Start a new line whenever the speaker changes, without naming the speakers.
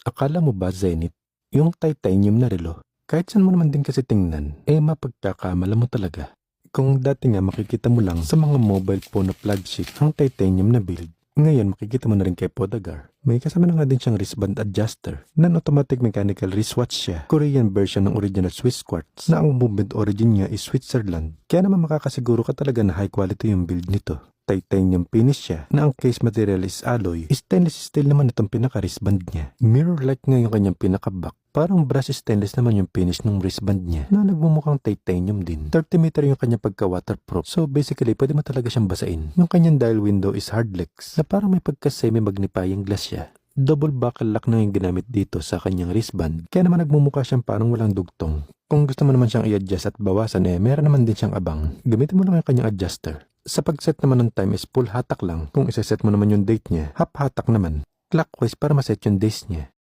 Akala mo ba, Zenith, yung titanium na relo, kahit saan mo naman din kasi tingnan, mapagkakamala mo talaga. Kung dati nga makikita mo lang sa mga mobile phone na flagship ang titanium na build, ngayon makikita mo na rin kay Podagar. May kasama na nga din siyang wristband adjuster, non-automatic mechanical wristwatch siya, Korean version ng original Swiss quartz, na ang movement origin niya is Switzerland. Kaya naman makakasiguro ka talaga na high quality yung build nito. Titanium finish siya na ang case material is alloy. Stainless steel naman itong pinaka-wristband niya. Mirror-like nga yung kanyang pinaka-back. Parang brass stainless naman yung finish ng wristband niya na nagmumukhang titanium din. 30 meter yung kanyang pagka-waterproof. So basically, pwede mo talaga siyang basain. Yung kanyang dial window is hardlex na parang may pagka-semi-magnifying glass siya. Double buckle lock na yung ginamit dito sa kanyang wristband. Kaya naman nagmumukha siyang parang walang dugtong. Kung gusto mo naman siyang i-adjust at bawasan meron naman din siyang abang. Gamitin mo lang yung kanyang adjuster. Sa pag-set naman ng time is full hatak lang. Kung isa-set mo naman yung date niya, half hatak naman. Clockwise para ma-set yung days niya.